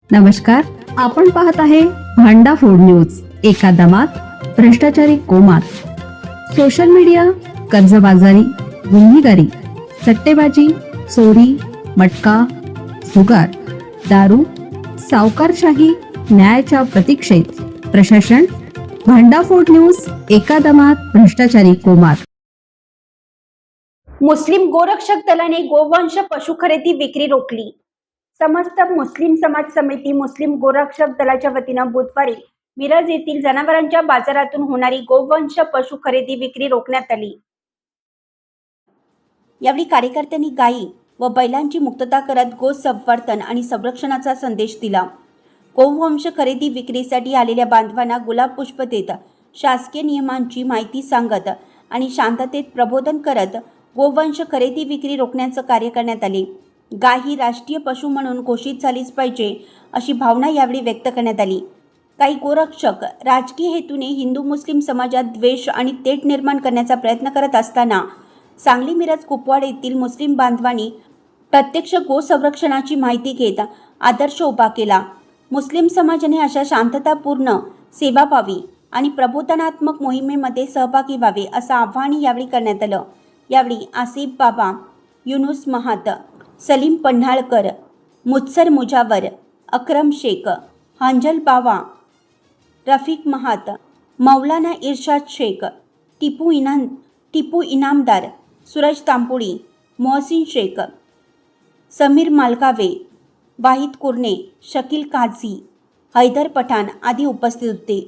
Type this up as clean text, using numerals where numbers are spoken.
नमस्कार, आपण पाहत आहे भांडा फोड न्यूज. एका दमात भ्रष्टाचारी कोमात. सोशल मीडिया, कर्जबाजारी, गुन्हेगारी, सट्टेबाजी, चोरी, मटका, जुगार, दारू, सावकारशाही, न्यायाच्या प्रतीक्षेत प्रशासन. भांडाफोड न्यूज. एका दमात भ्रष्टाचारी कोमात. मुस्लिम गोरक्षक दलाने गोवंश पशु खरेदी विक्री रोखली. समस्त मुस्लिम समाज समिती मुस्लिम गोरक्षक दलाच्या वतीनं बुधवारी मिरज येथील जनावरांच्या बाजारातून होणारी गोवंश पशु खरेदी विक्री रोखण्यात आली. यावेळी कार्यकर्त्यांनी गायी व बैलांची मुक्तता करत गो संवर्धन आणि संरक्षणाचा संदेश दिला. गोवंश खरेदी विक्रीसाठी आलेल्या बांधवांना गुलाब पुष्प देत, शासकीय नियमांची माहिती सांगत आणि शांततेत प्रबोधन करत गोवंश खरेदी विक्री रोखण्याचं कार्य करण्यात आले. गाय ही राष्ट्रीय पशु म्हणून घोषित झालीच पाहिजे अशी भावना यावेळी व्यक्त करण्यात आली. काही गोरक्षक राजकीय हेतूने हिंदू मुस्लिम समाजात द्वेष आणि तेढ निर्माण करण्याचा प्रयत्न करत असताना सांगली मिरज कुपवाड येथील मुस्लिम बांधवांनी प्रत्यक्ष गो संरक्षणाची माहिती घेत आदर्श उभा केला. मुस्लिम समाजाने अशा शांततापूर्ण सेवा व्हावी आणि प्रबोधनात्मक मोहिमेमध्ये सहभागी व्हावे असं आवाहन यावेळी करण्यात आलं. यावेळी आसिफ बाबा, युनुस महात, सलीम पन्हाळकर, मुत्सर मुजावर, अक्रम शेख, हांजल बावा, रफिक महात, मौलाना इर्शाद शेख, टिपू इनामदार, सूरज तांपुळी, मोहसिन शेख, समीर मालकावे, वाहिद कुर्णे, शकील काझी, हैदर पठाण आदी उपस्थित होते.